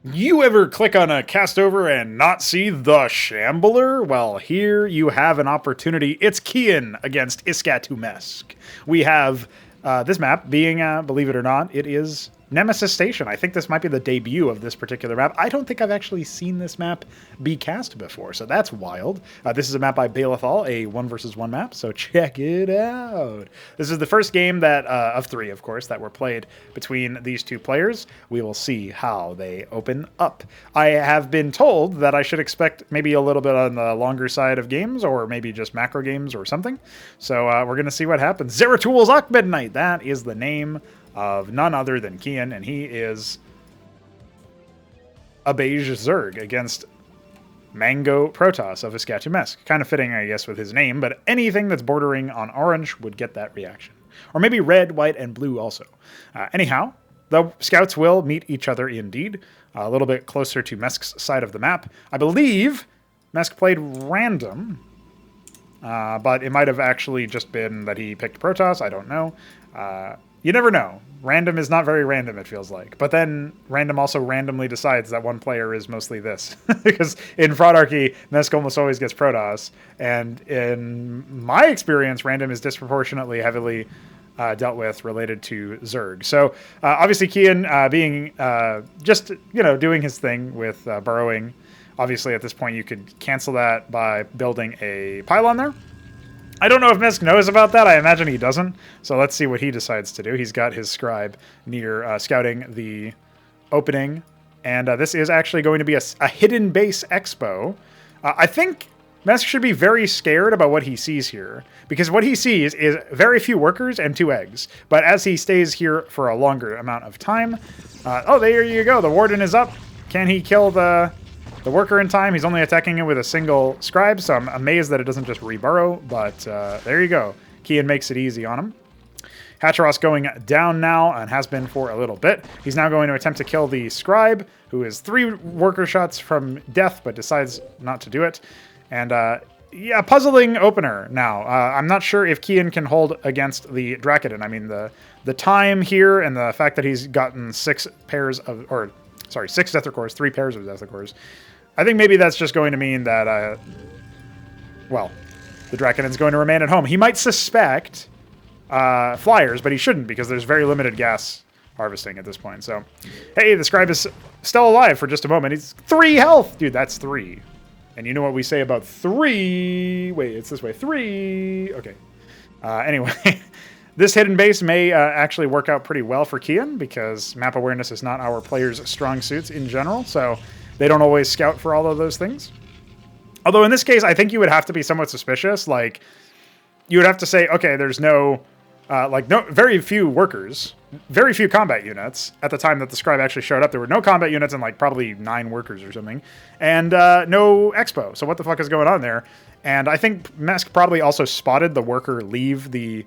You ever click on a castover and not see the Shambler? Well, here you have an opportunity. It's Keyan against IskatuMesk. We have this map being, believe it or not, it is Nemesis Station. I think this might be the debut of this particular map. I don't think I've actually seen this map be cast before, so that's wild. This is a map by Balethal, a 1 versus 1 map, so check it out. This is the first game that of 3, of course, that were played between these two players. We will see how they open up. I have been told that I should expect maybe a little bit on the longer side of games, or maybe just macro games or something. So we're going to see what happens. Zeratul's Midnight, that is the name of none other than Keyan, and he is a beige Zerg against Mango Protoss of IskatuMesk. Kind of fitting, I guess, with his name, but anything that's bordering on orange would get that reaction. Or maybe red, white, and blue also. Anyhow, the scouts will meet each other indeed, a little bit closer to Mesk's side of the map. I believe Mesk played random, but it might have actually just been that he picked Protoss. I don't know. You never know. Random is not very random, it feels like. But then random also randomly decides that one player is mostly this. Because in Fraudarchy, Mesk almost always gets Protoss. And in my experience, random is disproportionately heavily dealt with related to Zerg. So obviously Keyan being just, doing his thing with burrowing. Obviously at this point you could cancel that by building a pylon there. I don't know if Mesk knows about that. I imagine he doesn't. So let's see what he decides to do. He's got his scribe near scouting the opening. And this is actually going to be a hidden base expo. I think Mesk should be very scared about what he sees here. Because what he sees is very few workers and 2 eggs. But as he stays here for a longer amount of time... oh, there you go. The warden is up. Can he kill the worker in time? He's only attacking it with a single scribe, so I'm amazed that it doesn't just reburrow, but there you go. Keyan makes it easy on him. Hatcheros going down now and has been for a little bit. He's now going to attempt to kill the scribe, who is 3 worker shots from death, but decides not to do it. And yeah, puzzling opener now. I'm not sure if Keyan can hold against the Dracoden. I mean, the time here and the fact that he's gotten 6 pairs of, or sorry, 6 Death Cores, 3 pairs of Death Cores. I think maybe that's just going to mean that, well, the Dracoden's going to remain at home. He might suspect flyers, but he shouldn't because there's very limited gas harvesting at this point. So, hey, the scribe is still alive for just a moment. He's 3 health. Dude, that's 3. And you know what we say about 3? Wait, it's this way. 3. Okay. Anyway, this hidden base may actually work out pretty well for Keyan because map awareness is not our players' strong suits in general. So they don't always scout for all of those things. Although in this case, I think you would have to be somewhat suspicious. Like, you would have to say, okay, there's very few workers, very few combat units. At the time that the scribe actually showed up, there were no combat units and like probably 9 workers or something. And no expo. So what the fuck is going on there? And I think Mesk probably also spotted the worker leave the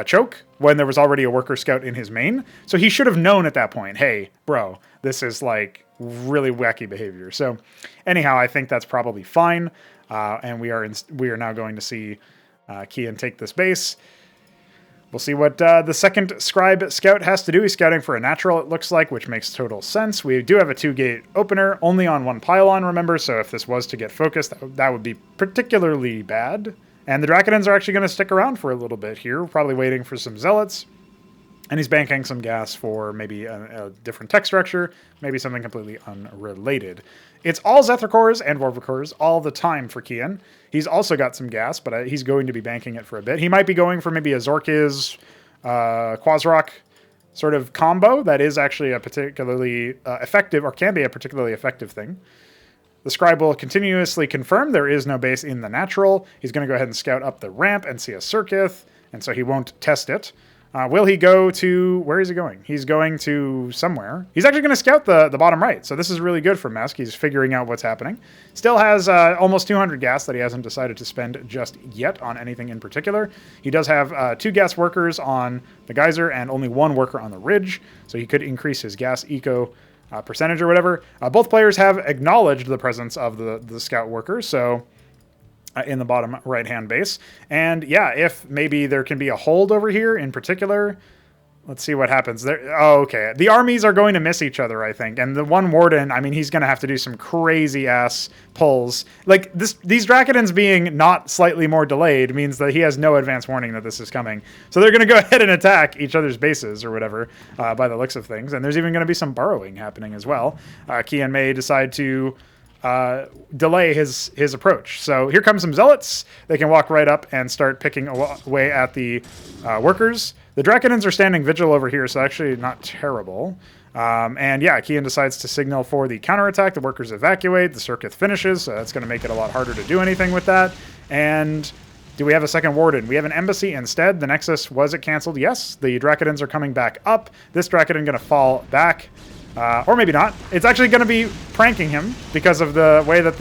choke when there was already a worker scout in his main. So he should have known at that point, hey, bro, this is like really wacky behavior. So anyhow, I think that's probably fine. And we are now going to see Keyan take this base. We'll see what the second scribe scout has to do. He's scouting for a natural, it looks like, which makes total sense. We do have a 2-gate opener, only on 1 pylon, remember? So if this was to get focused, that would be particularly bad. And the Draconens are actually going to stick around for a little bit here, probably waiting for some zealots. And he's banking some gas for maybe a different tech structure, maybe something completely unrelated. It's all Zethra cores and Warver cores all the time for Keyan. He's also got some gas, but he's going to be banking it for a bit. He might be going for maybe a Zorkiz, Quasrock sort of combo. That is actually a particularly effective, or can be a particularly effective thing. The scribe will continuously confirm there is no base in the natural. He's going to go ahead and scout up the ramp and see a Circuith, and so he won't test it. Will he go to... Where is he going? He's going to somewhere. He's actually going to scout the bottom right, so this is really good for Mesk. He's figuring out what's happening. Still has almost 200 gas that he hasn't decided to spend just yet on anything in particular. He does have 2 gas workers on the geyser and only 1 worker on the ridge, so he could increase his gas eco percentage or whatever. Both players have acknowledged the presence of the scout worker, so... in the bottom right-hand base. And yeah, if maybe there can be a hold over here in particular, Let's see what happens there. Oh, okay. The armies are going to miss each other, I think. And the one warden, I mean, he's going to have to do some crazy ass pulls. Like these Drakodins being not slightly more delayed means that he has no advance warning that this is coming. So they're going to go ahead and attack each other's bases or whatever, by the looks of things. And there's even going to be some burrowing happening as well. Keyan may decide to delay his approach. So here comes some zealots. They can walk right up and start picking away at the workers. The Drakodins are standing vigil over here, so actually not terrible. And yeah, Keyan decides to signal for the counterattack. The workers evacuate. The circuit finishes, so that's going to make it a lot harder to do anything with that. And do we have a second warden? We have an embassy instead. The Nexus, was it canceled? Yes. The Drakodins are coming back up. This Drakodin going to fall back. Or maybe not. It's actually going to be pranking him because of the way that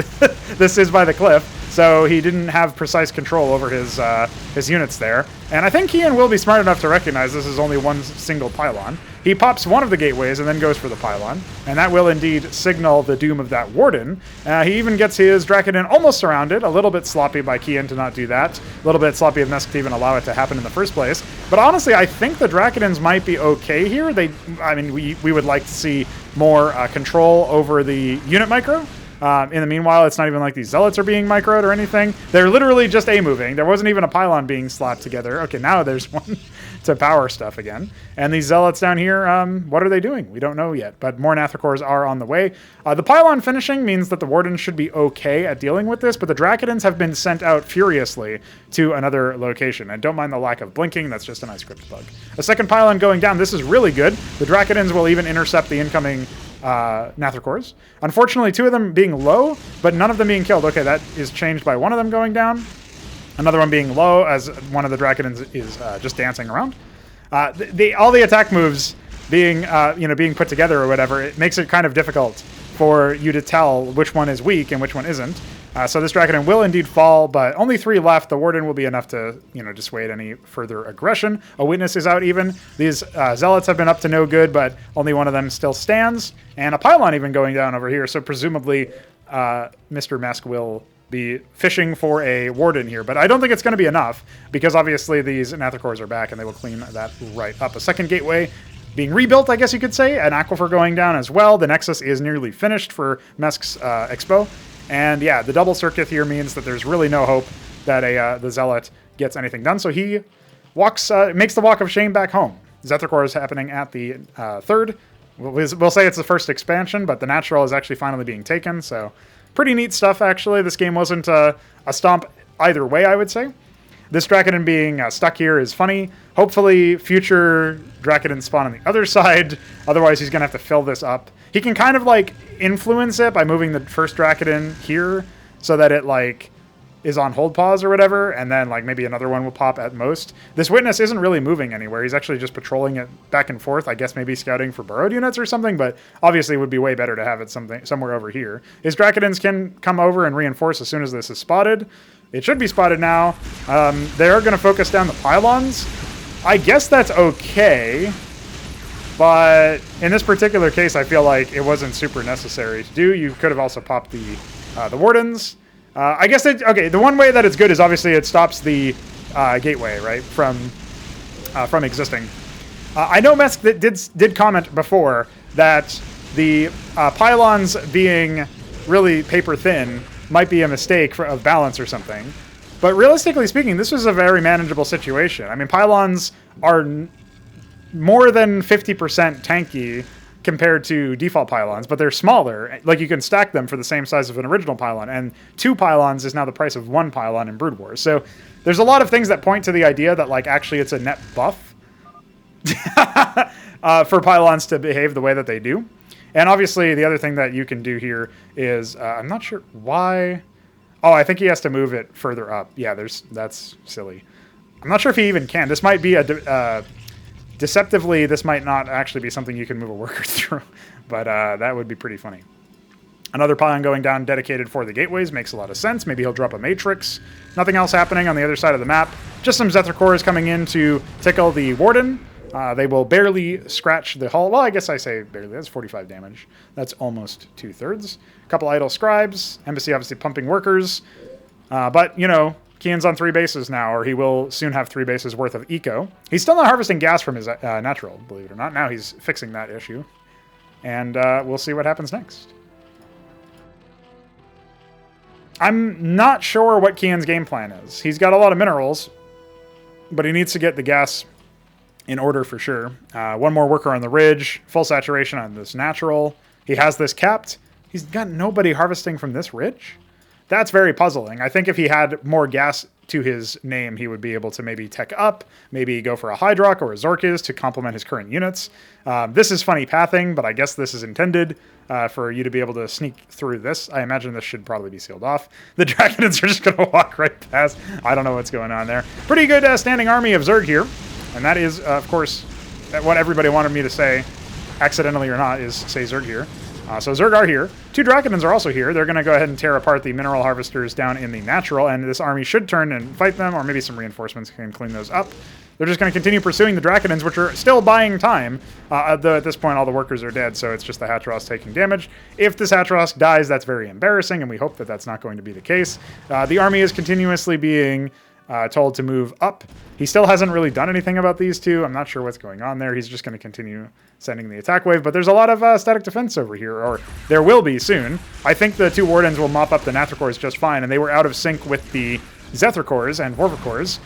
this is by the cliff. So he didn't have precise control over his units there. And I think Keyan will be smart enough to recognize this is only one single pylon. He pops one of the gateways and then goes for the pylon. And that will indeed signal the doom of that warden. He even gets his Drakodin almost surrounded. A little bit sloppy by Keyan to not do that. A little bit sloppy of Mesk to even allow it to happen in the first place. But honestly, I think the Drakodins might be okay here. I mean, we would like to see more control over the unit micro. In the meanwhile, it's not even like these zealots are being microed or anything. They're literally just A-moving. There wasn't even a pylon being slapped together. Okay, now there's one to power stuff again. And these zealots down here, what are they doing? We don't know yet, but more Nathrakors are on the way. The pylon finishing means that the Wardens should be okay at dealing with this, but the Drakodins have been sent out furiously to another location. And don't mind the lack of blinking, that's just an iScript bug. A second pylon going down, this is really good. The Drakodins will even intercept the incoming Nathrakors. Unfortunately, two of them being low, but none of them being killed. Okay, that is changed by one of them going down. Another one being low as one of the Drakodins is just dancing around. All the attack moves being being put together or whatever, it makes it kind of difficult for you to tell which one is weak and which one isn't. So this Drakodin will indeed fall, but only 3 left. The Warden will be enough to, dissuade any further aggression. A witness is out even. These Zealots have been up to no good, but only one of them still stands. And a pylon even going down over here, so presumably Mr. Mesk will be fishing for a Warden here. But I don't think it's going to be enough, because obviously these Nathrakors are back, and they will clean that right up. A second gateway being rebuilt, I guess you could say. An Aquifer going down as well. The Nexus is nearly finished for Mesk's Expo. And yeah, the double circuit here means that there's really no hope that the Zealot gets anything done. So he makes the walk of shame back home. Zethrakor is happening at the third. We'll say it's the first expansion, but the natural is actually finally being taken. So pretty neat stuff, actually. This game wasn't a stomp either way, I would say. This Drakodin being stuck here is funny. Hopefully future Drakodin spawn on the other side. Otherwise, he's going to have to fill this up. He can kind of influence it by moving the first Drakodin here so that it is on hold pause or whatever, and then maybe another one will pop at most. This witness isn't really moving anywhere. He's actually just patrolling it back and forth. I guess maybe scouting for burrowed units or something, but obviously it would be way better to have it somewhere over here. His Drakodins can come over and reinforce as soon as this is spotted. It should be spotted now. They are going to focus down the pylons. I guess that's okay. But in this particular case, I feel like it wasn't super necessary to do. You could have also popped the Wardens. I guess the one way that it's good is obviously it stops the gateway, right, from existing. I know Mesk did comment before that the pylons being really paper thin might be a mistake of balance or something. But realistically speaking, this was a very manageable situation. I mean, pylons are more than 50% tanky compared to default pylons, but they're smaller. You can stack them for the same size of an original pylon, and 2 pylons is now the price of 1 pylon in Brood Wars. So there's a lot of things that point to the idea that actually it's a net buff for pylons to behave the way that they do. And obviously the other thing that you can do here is, I'm not sure why. Oh, I think he has to move it further up. Yeah, that's silly. I'm not sure if he even can. This might be deceptively, this might not actually be something you can move a worker through, but that would be pretty funny. Another pylon going down dedicated for the gateways makes a lot of sense. Maybe he'll drop a matrix. Nothing else happening on the other side of the map. Just some Zethrakors coming in to tickle the Warden. They will barely scratch the hull. Well, I guess I say barely. That's 45 damage. That's almost 2/3. A couple idle scribes. Embassy obviously pumping workers. But, Keyan's on 3 bases now, or he will soon have 3 bases worth of eco. He's still not harvesting gas from his natural, believe it or not. Now he's fixing that issue. And we'll see what happens next. I'm not sure what Keyan's game plan is. He's got a lot of minerals, but he needs to get the gas in order for sure. One more worker on the ridge, full saturation on this natural. He has this capped. He's got nobody harvesting from this ridge. That's very puzzling. I think if he had more gas to his name, he would be able to maybe tech up, maybe go for a Hydrock or a Zorkis to complement his current units. This is funny pathing, but I guess this is intended for you to be able to sneak through this. I imagine this should probably be sealed off. The Dragonids are just going to walk right past. I don't know what's going on there. Pretty good standing army of Zerg here. And that is, of course, what everybody wanted me to say, accidentally or not, is say Zerg here. So Zerg are here. 2 Dragonids are also here. They're going to go ahead and tear apart the mineral harvesters down in the natural, and this army should turn and fight them, or maybe some reinforcements can clean those up. They're just going to continue pursuing the Draconids, which are still buying time. Though at this point, all the workers are dead, so it's just the Hatross taking damage. If this Hatross dies, that's very embarrassing, and we hope that that's not going to be the case. The army is continuously being told to move up. He still hasn't really done anything about these two. I'm not sure what's going on there. He's just going to continue sending the attack wave, but there's a lot of static defense over here, or there will be soon. I think the 2 Wardens will mop up the Natricores just fine, and they were out of sync with the Zethicores and Vorvicores,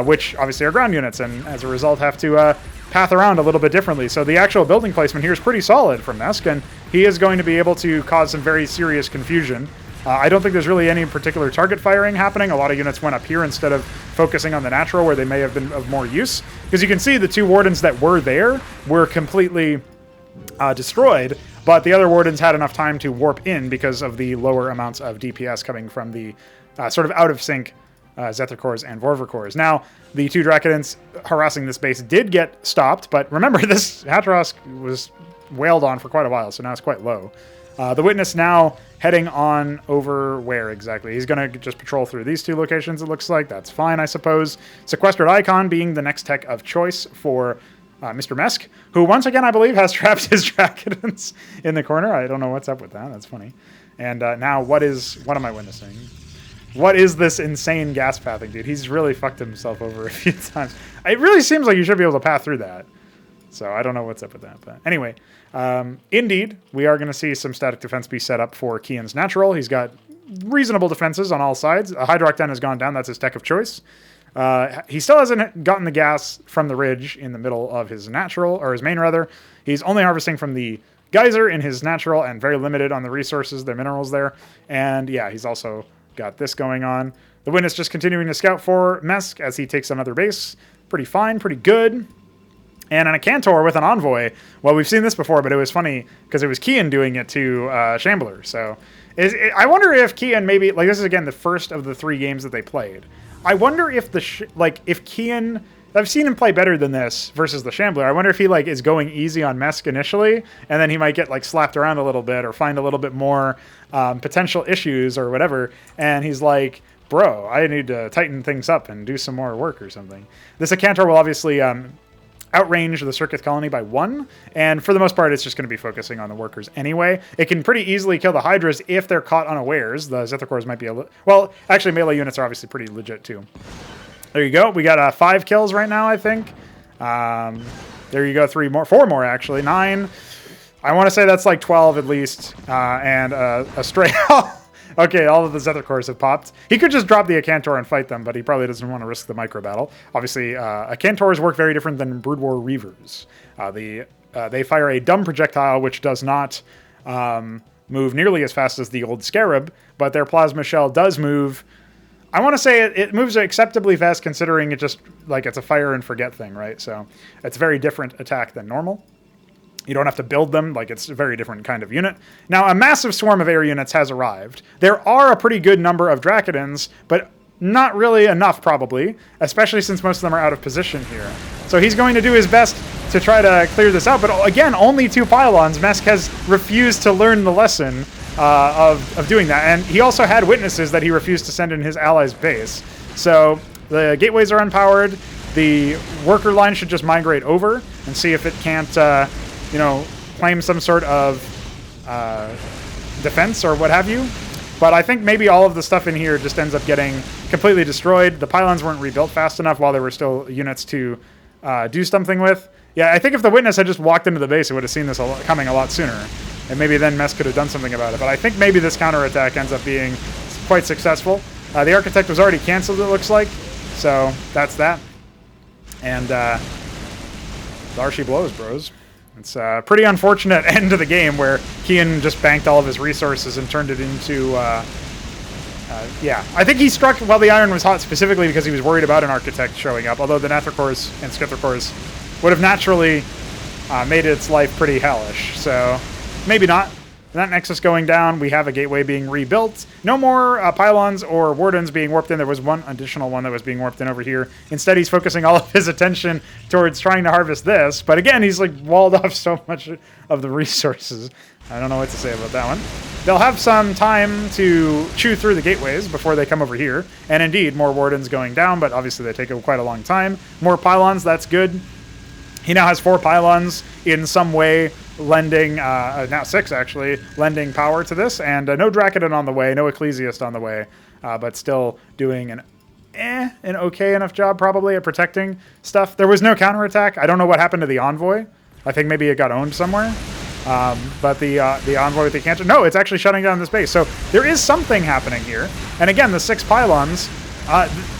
which obviously are ground units, and as a result have to path around a little bit differently. So the actual building placement here is pretty solid from Mesk, and he is going to be able to cause some very serious confusion. I don't think there's really any particular target firing happening. A lot of units went up here instead of focusing on the natural where they may have been of more use. Because you can see the 2 Wardens that were there were completely destroyed, but the other Wardens had enough time to warp in because of the lower amounts of DPS coming from the sort of out-of-sync Zethicores and Vorvicores. Now, the 2 Draconids harassing this base did get stopped, but remember, this Hatross was wailed on for quite a while, so now it's quite low. The Witness now heading on over where exactly? He's going to just patrol through these 2 locations, it looks like. That's fine, I suppose. Sequestered Icon being the next tech of choice for Mr. Mesk, who once again, I believe, has trapped his Dragons in the corner. I don't know what's up with that. That's funny. And now what am I witnessing? What is this insane gas pathing, dude? He's really fucked himself over a few times. It really seems like you should be able to path through that. So I don't know what's up with that. But anyway, indeed, we are going to see some static defense be set up for Keyan's natural. He's got reasonable defenses on all sides. A Hydrock Den has gone down. That's his tech of choice. He still hasn't gotten the gas from the ridge in the middle of his natural, or his main rather. He's only harvesting from the geyser in his natural and very limited on the resources, the minerals there. And yeah, he's also got this going on. The Witness just continuing to scout for Mesk as he takes another base. Pretty fine, pretty good. And on a Cantor with an Envoy, well, we've seen this before, but it was funny because it was Keyan doing it to Shambler. So I wonder if Keyan maybe, like this is again the first of the 3 games that they played. I wonder if if Keyan, I've seen him play better than this versus the Shambler. I wonder if he is going easy on Mesk initially, and then he might get slapped around a little bit or find a little bit more potential issues or whatever. And he's like, bro, I need to tighten things up and do some more work or something. This Acantor will obviously outrange the Circuit Colony by 1, and for the most part, it's just going to be focusing on the workers anyway. It can pretty easily kill the Hydras if they're caught unawares. The Zethicores might be well, actually, melee units are obviously pretty legit too. There you go. We got 5 kills right now, I think. There you go. 4 more actually. 9. I want to say that's 12 at least, and a stray. Okay, all of the Zethicores have popped. He could just drop the Acantor and fight them, but he probably doesn't want to risk the micro battle. Obviously, Acantors work very different than Brood War Reavers. They fire a dumb projectile, which does not move nearly as fast as the old Scarab, but their plasma shell does move. I want to say it moves acceptably fast, considering it just it's a fire and forget thing, right? So it's a very different attack than normal. You don't have to build them, it's a very different kind of unit. Now, a massive swarm of air units has arrived. There are a pretty good number of Dracodins, but not really enough, probably, especially since most of them are out of position here. So he's going to do his best to try to clear this out, but again, only 2 pylons. Mesk has refused to learn the lesson of doing that, and he also had witnesses that he refused to send in his allies' base. So the gateways are unpowered. The worker line should just migrate over and see if it can't claim some sort of defense or what have you. But I think maybe all of the stuff in here just ends up getting completely destroyed. The pylons weren't rebuilt fast enough while there were still units to do something with. Yeah, I think if the Witness had just walked into the base, it would have seen this coming a lot sooner. And maybe then Mesk could have done something about it. But I think maybe this counterattack ends up being quite successful. The Architect was already canceled, it looks like. So that's that. And there she blows, bros. It's a pretty unfortunate end to the game where Keyan just banked all of his resources and turned it into... yeah, I think he struck while the iron was hot specifically because he was worried about an Architect showing up, although the Nathricors and Skithricors would have naturally made its life pretty hellish. So maybe not. That Nexus going down, we have a gateway being rebuilt. No more pylons or wardens being warped in. There was one additional one that was being warped in over here. Instead, he's focusing all of his attention towards trying to harvest this. But again, he's like walled off so much of the resources. I don't know what to say about that one. They'll have some time to chew through the gateways before they come over here. And indeed, more wardens going down, but obviously they take quite a long time. More pylons, that's good. He now has 4 pylons in some way, lending, now 6 actually, lending power to this, and no Dracodon on the way, no Ecclesiast on the way, but still doing an okay enough job probably at protecting stuff. There was no counterattack. I don't know what happened to the Envoy. I think maybe it got owned somewhere. But the Envoy with the cancer, no, it's actually shutting down this base. So there is something happening here. And again, the 6 pylons,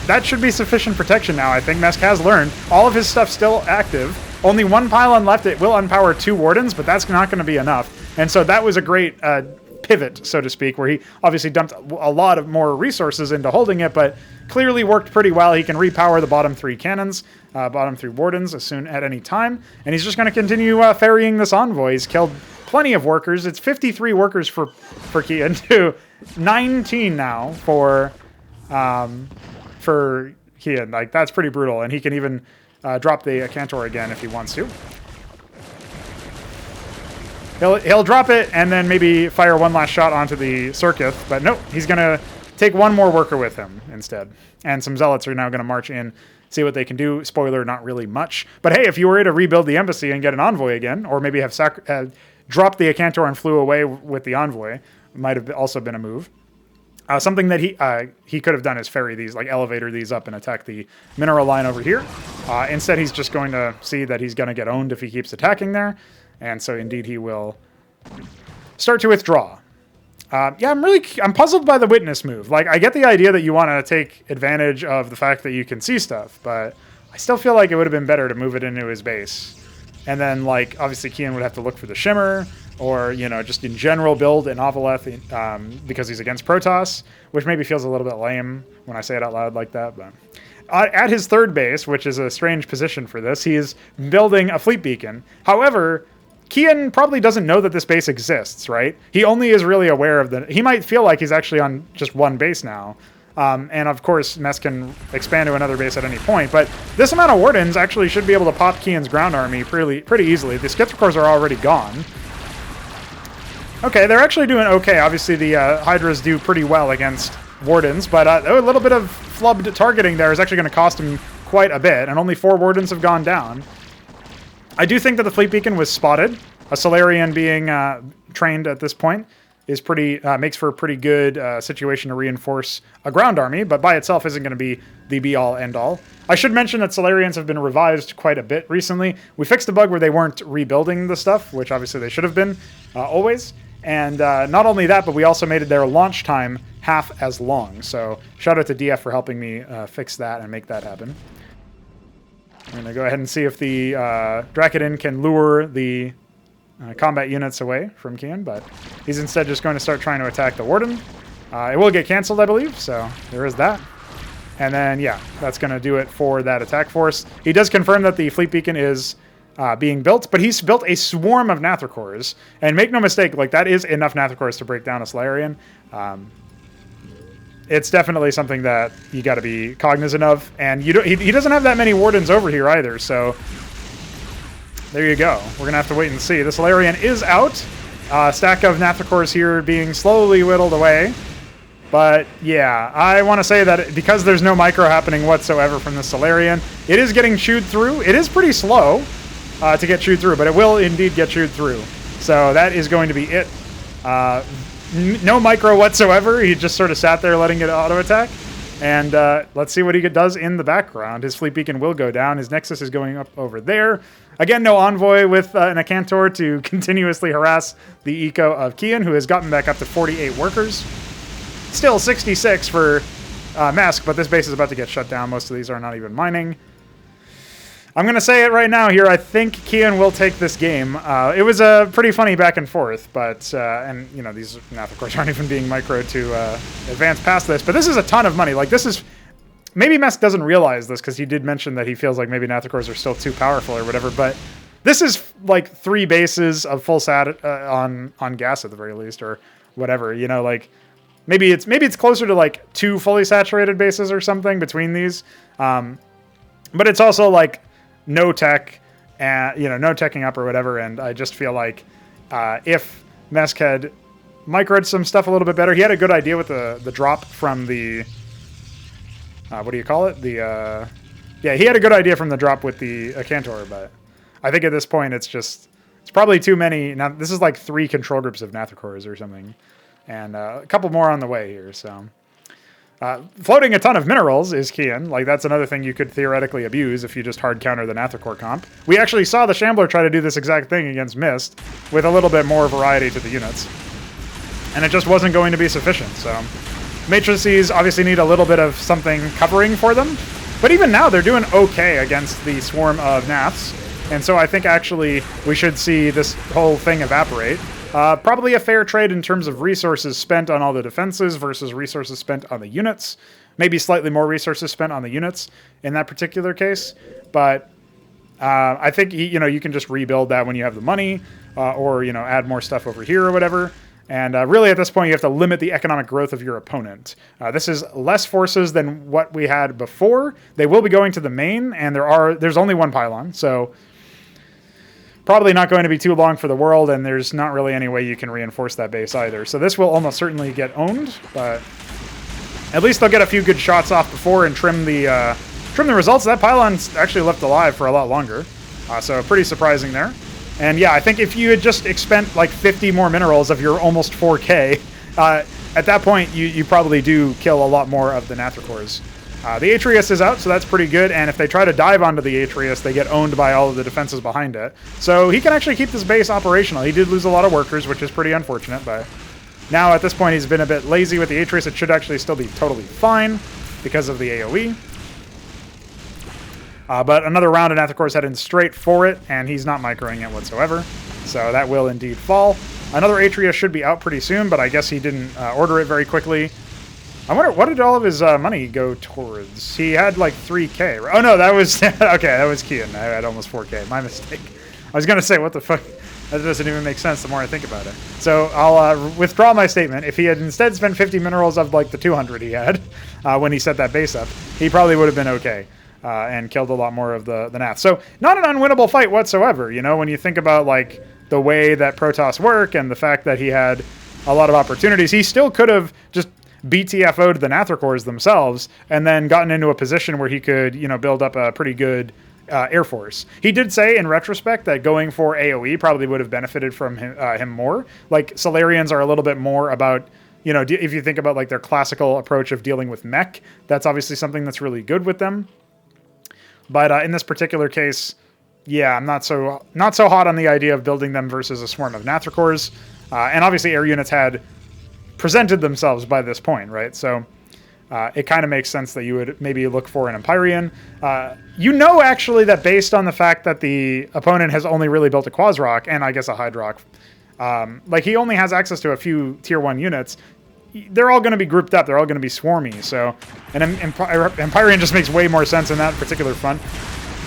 that should be sufficient protection now. I think Mesk has learned. All of his stuff still active. Only 1 pylon left. It will unpower 2 wardens, but that's not going to be enough. And so that was a great pivot, so to speak, where he obviously dumped a lot of more resources into holding it, but clearly worked pretty well. He can repower the bottom 3 cannons, bottom 3 wardens as soon at any time, and he's just going to continue ferrying this Envoy. He's killed plenty of workers. It's 53 workers for Keyan to 19 now for Keyan. Like, that's pretty brutal, and he can even drop the Cantor again if he wants to. He'll drop it and then maybe fire one last shot onto the Circuit, but nope, he's going to take 1 more worker with him instead. And some Zealots are now going to march in, see what they can do. Spoiler, not really much. But hey, if you were to rebuild the embassy and get an Envoy again, or maybe have dropped the Cantor and flew away with the Envoy, might have also been a move. Something that he could have done is ferry these, like elevator these up and attack the mineral line over here. Instead, he's just going to see that he's going to get owned if he keeps attacking there. And so indeed he will start to withdraw. Yeah, I'm puzzled by the Witness move. Like, I get the idea that you want to take advantage of the fact that you can see stuff, but I still feel like it would have been better to move it into his base. And then, like, obviously Keyan would have to look for the Shimmer, or, you know, just in general build an Ovaleth because he's against Protoss, which maybe feels a little bit lame when I say it out loud like that. But at his 3rd base, which is a strange position for this, he is building a fleet beacon. However, Keyan probably doesn't know that this base exists, right? He only is really aware of he might feel like he's actually on just 1 base now. And of course, Mesk can expand to another base at any point, but this amount of Wardens actually should be able to pop Keyan's ground army pretty easily. The Skithricors are already gone. Okay, they're actually doing okay. Obviously, the Hydras do pretty well against Wardens, but a little bit of flubbed targeting there is actually going to cost him quite a bit, and only 4 Wardens have gone down. I do think that the Fleet Beacon was spotted. A Solarian being trained at this point is makes for a pretty good situation to reinforce a ground army, but by itself isn't going to be the be-all, end-all. I should mention that Solarians have been revised quite a bit recently. We fixed a bug where they weren't rebuilding the stuff, which obviously they should have been always. And not only that, but we also made their launch time half as long. So shout out to DF for helping me fix that and make that happen. I'm going to go ahead and see if the Dracodon can lure the combat units away from Keyan, but he's instead just going to start trying to attack the Warden. It will get canceled, I believe, so there is that. And then, yeah, that's going to do it for that attack force. He does confirm that the Fleet Beacon is being built, but he's built a swarm of Nathricors. And make no mistake, like, that is enough Nathricors to break down a Solarian. It's definitely something that you got to be cognizant of. And he doesn't have that many Wardens over here either, so there you go. We're going to have to wait and see. The Solarian is out. Stack of Nathricors here being slowly whittled away. But yeah, I want to say that because there's no micro happening whatsoever from the Solarian, it is getting chewed through. It is pretty slow to get chewed through, but it will indeed get chewed through. So that is going to be it. No micro whatsoever. He just sort of sat there letting it auto-attack. And let's see what he does in the background. His fleet beacon will go down. His Nexus is going up over there. Again, no envoy with an Iskator to continuously harass the eco of Keyan, who has gotten back up to 48 workers. Still 66 for Mesk, but this base is about to get shut down. Most of these are not even mining. I'm going to say it right now here. I think Keyan will take this game. It was a pretty funny back and forth, but, and, you know, these Nath, of course, aren't even being micro to advance past this, but this is a ton of money. Like, this is, maybe Mesk doesn't realize this because he did mention that he feels like maybe Nathacores are still too powerful or whatever, but this is like 3 bases of full sat on gas at the very least, or whatever, you know, like, maybe it's closer to like 2 fully saturated bases or something between these. But it's also like, no tech, and no teching up or whatever, and I just feel like if Mesk had microed some stuff a little bit better, he had a good idea with the drop from the what do you call it? Yeah, he had a good idea from the drop with the Iskator, but I think at this point it's probably too many. Now this is like 3 control groups of Nathacores or something, and a couple more on the way here, so. Floating a ton of minerals is Keyan. Like, that's another thing you could theoretically abuse if you just hard counter the Nathacore comp. We actually saw the Shambler try to do this exact thing against Mist with a little bit more variety to the units. And it just wasn't going to be sufficient, so... Matrices obviously need a little bit of something covering for them. But even now, they're doing okay against the swarm of Naths. And so I think actually we should see this whole thing evaporate. Probably a fair trade in terms of resources spent on all the defenses versus resources spent on the units. Maybe slightly more resources spent on the units in that particular case. But I think, you can just rebuild that when you have the money or, add more stuff over here or whatever. And really at this point, you have to limit the economic growth of your opponent. This is less forces than what we had before. They will be going to the main, and there's only 1 pylon, so... Probably not going to be too long for the world, and there's not really any way you can reinforce that base either. So this will almost certainly get owned, but at least they'll get a few good shots off before and trim the results. That pylon's actually left alive for a lot longer, so pretty surprising there. And yeah, I think if you had just spent like 50 more minerals of your almost 4K, at that point you probably do kill a lot more of the Nathacores. The Atreus is out, so that's pretty good, and if they try to dive onto the Atreus, they get owned by all of the defenses behind it. So he can actually keep this base operational. He did lose a lot of workers, which is pretty unfortunate, but now at this point he's been a bit lazy with the Atreus. It should actually still be totally fine because of the AoE. But another round of Nathacores heading straight for it, and he's not microing it whatsoever, so that will indeed fall. Another Atreus should be out pretty soon, but I guess he didn't order it very quickly. I wonder, what did all of his money go towards? He had like 3K. Oh no, that was, okay, that was Keyan. I had almost 4K. My mistake. I was going to say, what the fuck? That doesn't even make sense the more I think about it. So I'll withdraw my statement. If he had instead spent 50 minerals of like the 200 he had when he set that base up, he probably would have been okay and killed a lot more of the Nath. So not an unwinnable fight whatsoever, when you think about like the way that Protoss work and the fact that he had a lot of opportunities, he still could have just BTFO'd the Nathacores themselves and then gotten into a position where he could, build up a pretty good Air Force. He did say in retrospect that going for AoE probably would have benefited from him more. Like, Solarians are a little bit more about, if you think about like their classical approach of dealing with mech, that's obviously something that's really good with them. But in this particular case, yeah, I'm not so hot on the idea of building them versus a swarm of Nathacores. And obviously air units had presented themselves by this point, right? So it kind of makes sense that you would maybe look for an Empyrean. Actually, that based on the fact that the opponent has only really built a Quasrock and I guess a Hydrock, like he only has access to a few tier 1 units, they're all going to be grouped up. They're all going to be swarmy. So an Empyrean just makes way more sense in that particular front.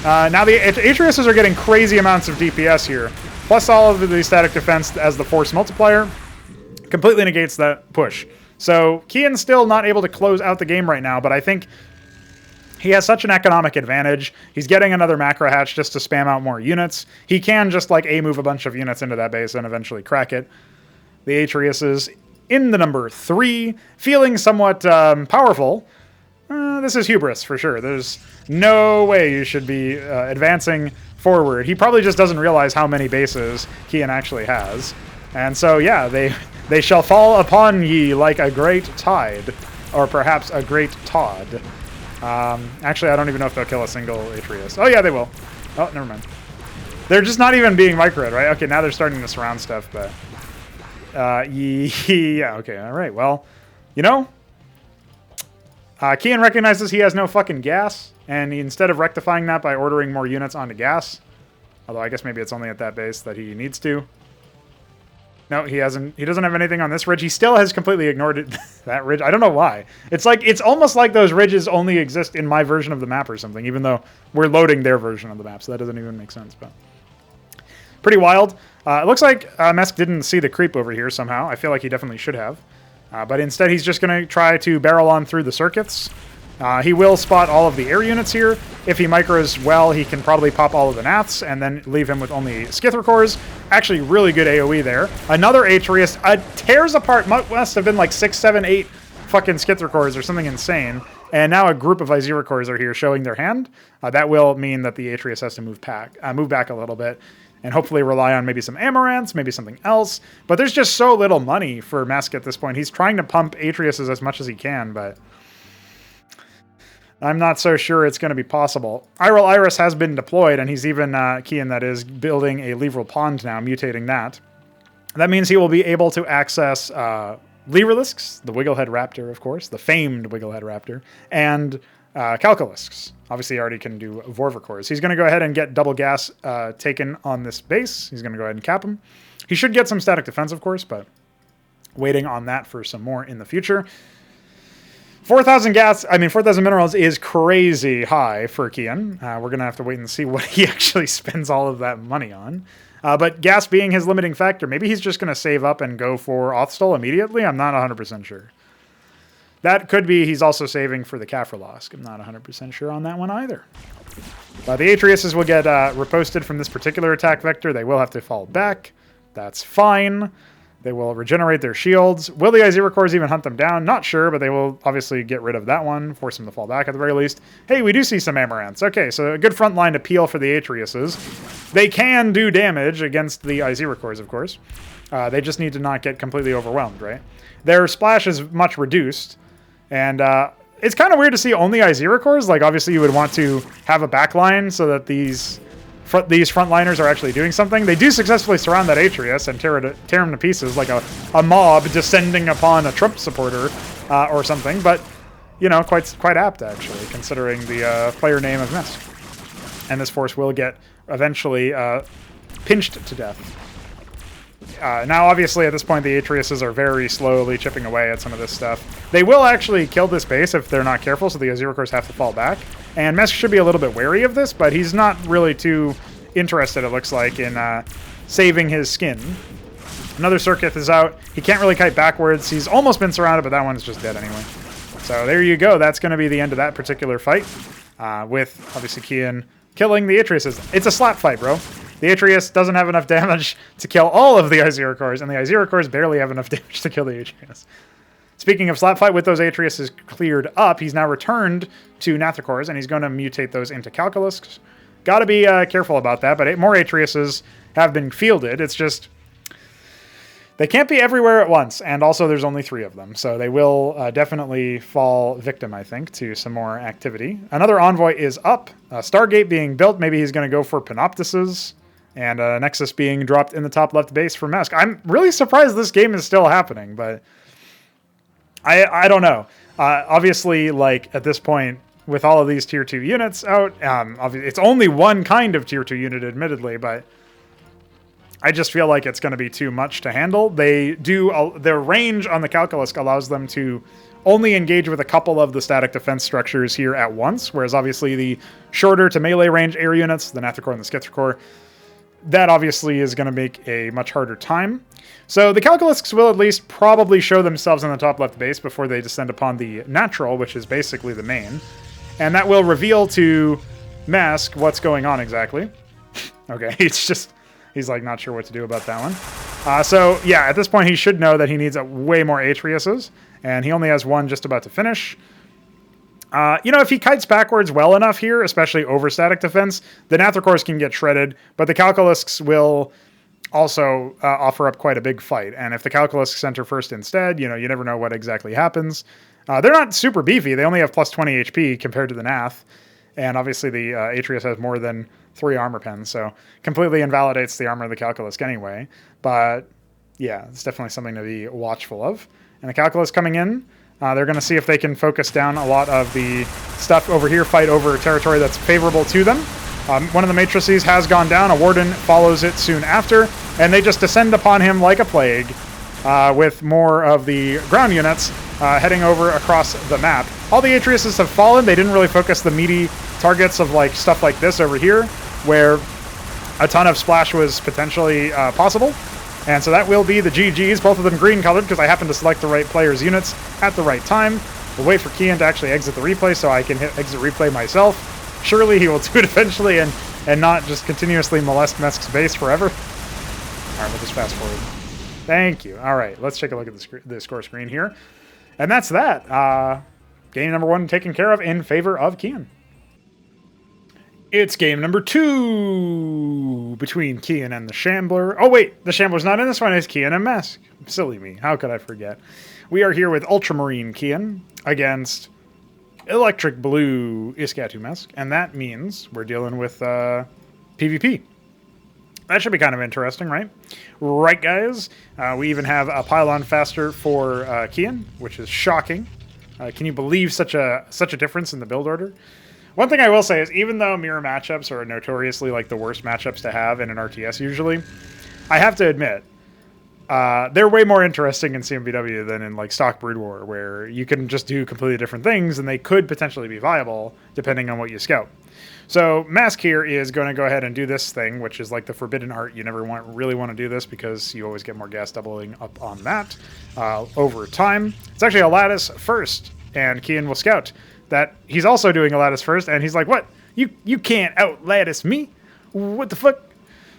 Now the Atriuses are getting crazy amounts of DPS here, plus all of the static defense as the force multiplier. Completely negates that push. So Keyan's still not able to close out the game right now, but I think he has such an economic advantage. He's getting another macro hatch just to spam out more units. He can just like move a bunch of units into that base and eventually crack it. The Atreus is in the number 3, feeling somewhat powerful. This is hubris for sure. There's no way you should be advancing forward. He probably just doesn't realize how many bases Keyan actually has. And so, yeah, they shall fall upon ye like a great tide. or perhaps a great Todd. Actually, I don't even know if they'll kill a single Atreus. Oh, yeah, they will. Oh, never mind. They're just not even being microed, right? Okay, now they're starting to surround stuff, but... yeah, okay, all right. Well, you know, Keyan recognizes he has no fucking gas, and instead of rectifying that by ordering more units onto gas, although I guess maybe it's only at that base that he needs to. No, he hasn't. He doesn't have anything on this ridge. He still has completely ignored it, that ridge. I don't know why. It's like, it's almost like those ridges only exist in my version of the map or something, even though we're loading their version of the map, so that doesn't even make sense. But pretty wild. It looks like Mesk didn't see the creep over here somehow. I feel like he definitely should have. But instead, he's just going to try to barrel on through the circuits. He will spot all of the air units here. If he micros well, he can probably pop all of the Naths and then leave him with only Skithra cores. Actually, really good AoE there. Another Atreus tears apart, must have been like 6, 7, 8 fucking Skithra cores or something insane. And now a group of Izira cores are here showing their hand. That will mean that the Atreus has to move back a little bit and hopefully rely on maybe some Amaranths, maybe something else. But there's just so little money for Mesk at this point. He's trying to pump Atreuses as much as he can, but I'm not so sure it's going to be possible. Iral Iris has been deployed, and he's even, Keyan that is, building a Leveril Pond now, mutating that. That means he will be able to access Leveralisks, the Wigglehead Raptor, of course, the famed Wigglehead Raptor, and Calculisks. Obviously, he already can do Vorvicors. He's going to go ahead and get double gas taken on this base. He's going to go ahead and cap him. He should get some static defense, of course, but waiting on that for some more in the future. 4,000 minerals is crazy high for Keyan. We're going to have to wait and see what he actually spends all of that money on. But gas being his limiting factor, maybe he's just going to save up and go for Othstol immediately. I'm not 100% sure. That could be he's also saving for the Kafralosk. I'm not 100% sure on that one either. But the Atreuses will get reposted from this particular attack vector. They will have to fall back. That's fine. They will regenerate their shields. Will the Izira cores even hunt them down? Not sure, but they will obviously get rid of that one, force them to fall back at the very least. Hey, we do see some Amaranths. Okay, so a good front line to peel for the Atreuses. They can do damage against the Izira cores, of course. They just need to not get completely overwhelmed, right? Their splash is much reduced, and it's kind of weird to see only Izira cores. Like, obviously, you would want to have a backline so that these frontliners are actually doing something. They do successfully surround that Atreus and tear him to pieces like a mob descending upon a Trump supporter or something. But, you know, quite apt, actually, considering the player name of Mesk. And this force will get eventually pinched to death. Now, obviously, at this point, the Atreuses are very slowly chipping away at some of this stuff. They will actually kill this base if they're not careful, so the Izira cores have to fall back. And Mesk should be a little bit wary of this, but he's not really too interested, it looks like, in saving his skin. Another Circuit is out. He can't really kite backwards. He's almost been surrounded, but that one's just dead anyway. So there you go. That's going to be the end of that particular fight, with, obviously, Keyan killing the Atreuses. It's a slap fight, bro. The Atreus doesn't have enough damage to kill all of the Izira cores, and the Izira cores barely have enough damage to kill the Atreus. Speaking of slap fight, with those Atreuses cleared up, he's now returned to Nathra-cores, and he's going to mutate those into Calculisks. Got to be careful about that, but more Atreuses have been fielded. It's just they can't be everywhere at once, and also there's only 3 of them, so they will definitely fall victim, I think, to some more activity. Another Envoy is up. Stargate being built. Maybe he's going to go for Panoptises. And Nexus being dropped in the top left base for Mesk. I'm really surprised this game is still happening, but I don't know. Obviously, like, at this point, with all of these Tier 2 units out, it's only one kind of Tier 2 unit, admittedly, but I just feel like it's going to be too much to handle. Their range on the Calculisk allows them to only engage with a couple of the static defense structures here at once, whereas obviously the shorter to melee range air units, the Nathra-core and the Skithra-core, that obviously is going to make a much harder time. So the Calculisks will at least probably show themselves in the top left base before they descend upon the Natural, which is basically the main. And that will reveal to Mesk what's going on exactly. Okay, he's like not sure what to do about that one. So yeah, at this point he should know that he needs way more Atreuses, and he only has one just about to finish. You know, if he kites backwards well enough here, especially over static defense, the Nathra-cores can get shredded, but the Calculisks will also offer up quite a big fight. And if the Calculus center first instead, you never know what exactly happens. They're not super beefy. They only have plus 20 HP compared to the Nath. And obviously the Atreus has more than 3 armor pens, so completely invalidates the armor of the Calculus anyway. But yeah, it's definitely something to be watchful of. And the Calculus coming in, they're going to see if they can focus down a lot of the stuff over here, fight over territory that's favorable to them. One of the matrices has gone down. A Warden follows it soon after, and they just descend upon him like a plague with more of the ground units heading over across the map. All the Atreuses have fallen. They didn't really focus the meaty targets of like stuff like this over here, where a ton of splash was potentially possible. And so that will be the GGs, both of them green colored because I happened to select the right player's units at the right time. We'll wait for Keyan to actually exit the replay so I can hit exit replay myself. Surely he will do it eventually and not just continuously molest Mesk's base forever. All right, we'll just fast forward. Thank you. All right, let's take a look at the score screen here. And that's that. Game number 1 taken care of in favor of Keyan. It's game number 2 between Keyan and the Shambler. Oh, wait, the Shambler's not in this one. It's Keyan and Mesk. Silly me. How could I forget? We are here with Ultramarine Keyan against Electric Blue IskatuMesk, and that means we're dealing with PvP. That should be kind of interesting, right? Right, guys. We even have a pylon faster for Keyan, which is shocking. Can you believe such a difference in the build order? One thing I will say is, even though mirror matchups are notoriously like the worst matchups to have in an RTS usually, I have to admit, they're way more interesting in CMBW than in like stock Brood War, where you can just do completely different things and they could potentially be viable depending on what you scout. So Mesk here is going to go ahead and do this thing, which is like the forbidden art. You never really want to do this because you always get more gas doubling up on that over time. It's actually a lattice first, and Keyan will scout that he's also doing a lattice first, and he's like, what? You can't out lattice me? What the fuck?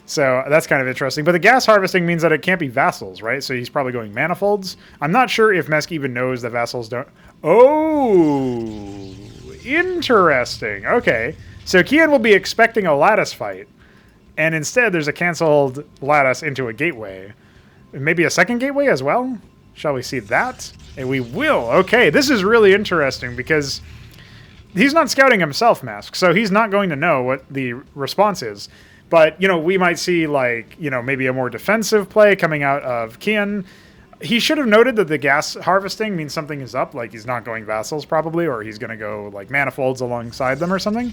So that's kind of interesting. But the gas harvesting means that it can't be vassals, right? So he's probably going manifolds. I'm not sure if Mesk even knows that vassals don't... Oh, interesting. Okay. So Keyan will be expecting a lattice fight, and instead there's a canceled lattice into a gateway. Maybe a second gateway as well? Shall we see that? And we will. Okay, this is really interesting because he's not scouting himself, Mesk, so he's not going to know what the response is. But, we might see, like, maybe a more defensive play coming out of Keyan. He should have noted that the gas harvesting means something is up, like he's not going vassals probably, or he's going to go, like, manifolds alongside them or something.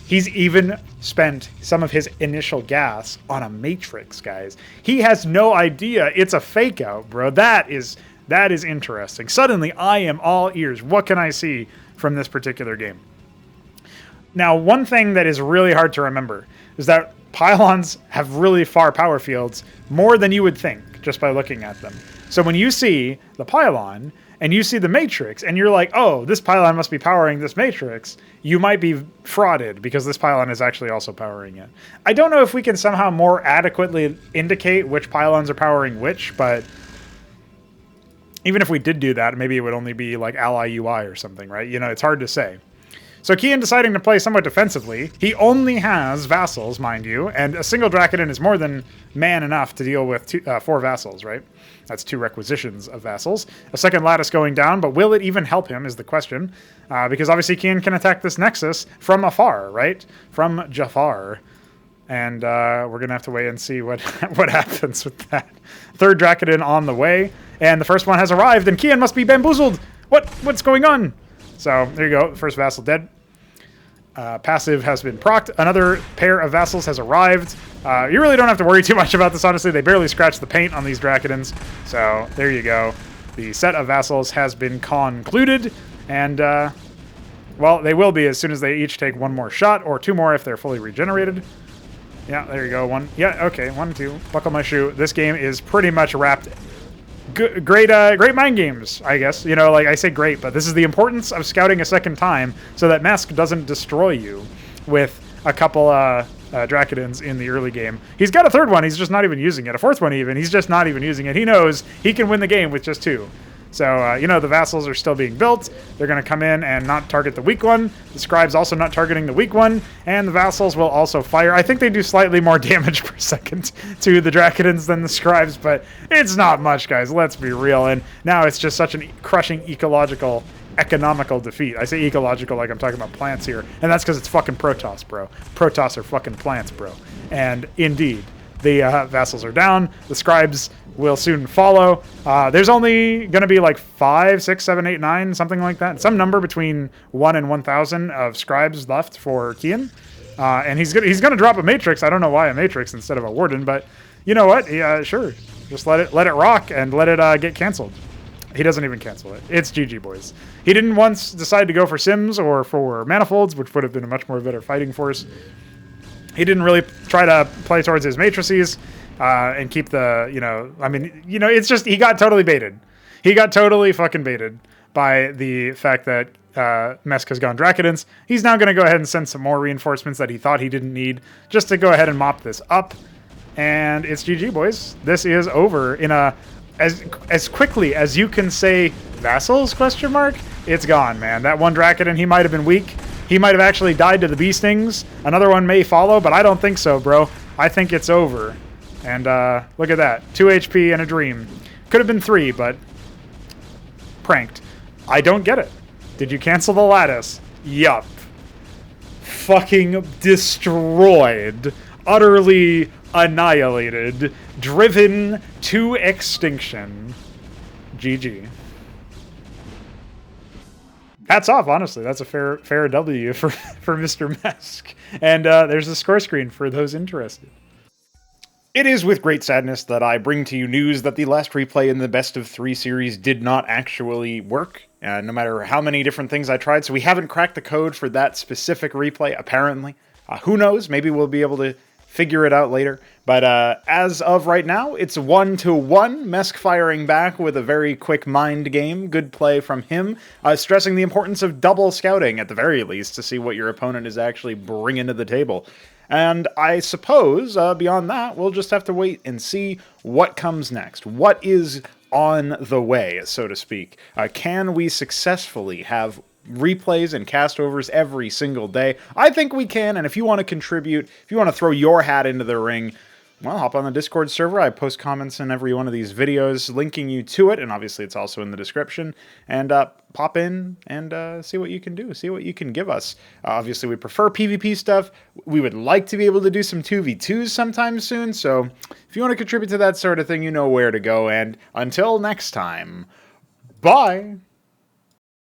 He's even spent some of his initial gas on a matrix, guys. He has no idea it's a fake out, bro. That is interesting. Suddenly, I am all ears. What can I see from this particular game? Now, one thing that is really hard to remember is that pylons have really far power fields, more than you would think just by looking at them. So when you see the pylon and you see the matrix and you're like, oh, this pylon must be powering this matrix, you might be frauded because this pylon is actually also powering it. I don't know if we can somehow more adequately indicate which pylons are powering which, but even if we did do that, maybe it would only be like ally UI or something, right? It's hard to say. So Keyan deciding to play somewhat defensively. He only has vassals, mind you, and a single Dracodon is more than man enough to deal with 4 vassals, right? That's 2 requisitions of vassals. A second lattice going down, but will it even help him is the question. Because obviously Keyan can attack this Nexus from afar, right? From Jafar. And we're going to have to wait and see what happens with that. Third Dracodon on the way, and the first one has arrived, and Keyan must be bamboozled. What's going on? So there you go, first vassal dead. Passive has been procced. Another pair of vassals has arrived. You really don't have to worry too much about this, honestly. They barely scratch the paint on these Dracodons. So there you go. The set of vassals has been concluded. And, well, they will be as soon as they each take 1 more shot, or 2 more if they're fully regenerated. Yeah, there you go. 1. Yeah, okay, 1, 2. Buckle my shoe. This game is pretty much wrapped. Great mind games, I guess. Like I say great, but this is the importance of scouting a second time so that Mesk doesn't destroy you with a couple Dracodons in the early game. He's got a third one, he's just not even using it. A fourth one even, he's just not even using it. He knows he can win the game with just 2. So, the vassals are still being built. They're going to come in and not target the weak one. The scribe's also not targeting the weak one. And the vassals will also fire. I think they do slightly more damage per second to the Dracodons than the scribes, but it's not much, guys. Let's be real. And now it's just such a crushing economical defeat. I say ecological like I'm talking about plants here. And that's because it's fucking Protoss, bro. Protoss are fucking plants, bro. And indeed, the vassals are down. The scribes will soon follow. There's only going to be like 5, 6, 7, 8, 9, something like that. Some number between 1 and 1,000 of scribes left for Keyan. And he's gonna drop a matrix. I don't know why a matrix instead of a warden, but you know what? Sure. Just let it rock and let it get canceled. He doesn't even cancel it. It's GG, boys. He didn't once decide to go for Sims or for Manifolds, which would have been a much more better fighting force. He didn't really try to play towards his matrices and keep the, it's just he got totally baited. He got totally fucking baited by the fact that Mesk has gone Dracodons. He's now going to go ahead and send some more reinforcements that he thought he didn't need just to go ahead and mop this up. And it's GG, boys. This is over in a as quickly as you can say vassals, ? It's gone, man. That one Dracodon, he might have been weak. He might have actually died to the bee stings. Another one may follow, but I don't think so, bro. I think it's over. And look at that. 2 HP and a dream. Could have been 3, but pranked. I don't get it. Did you cancel the lattice? Yup. Fucking destroyed. Utterly annihilated. Driven to extinction. GG. Hats off, honestly. That's a fair W for Mr. Mesk. And there's a score screen for those interested. It is with great sadness that I bring to you news that the last replay in the Best of 3 series did not actually work, no matter how many different things I tried. So we haven't cracked the code for that specific replay, apparently. Who knows? Maybe we'll be able to figure it out later. But as of right now, it's 1-1. Mesk firing back with a very quick mind game. Good play from him. Stressing the importance of double scouting, at the very least, to see what your opponent is actually bringing to the table. And I suppose, beyond that, we'll just have to wait and see what comes next. What is on the way, so to speak? Can we successfully have replays and castovers every single day? I think we can, and if you want to contribute, if you want to throw your hat into the ring, well, hop on the Discord server. I post comments in every one of these videos linking you to it, and obviously it's also in the description. And pop in and see what you can do, see what you can give us. Obviously, we prefer PvP stuff. We would like to be able to do some 2v2s sometime soon, so if you want to contribute to that sort of thing, you know where to go. And until next time, bye!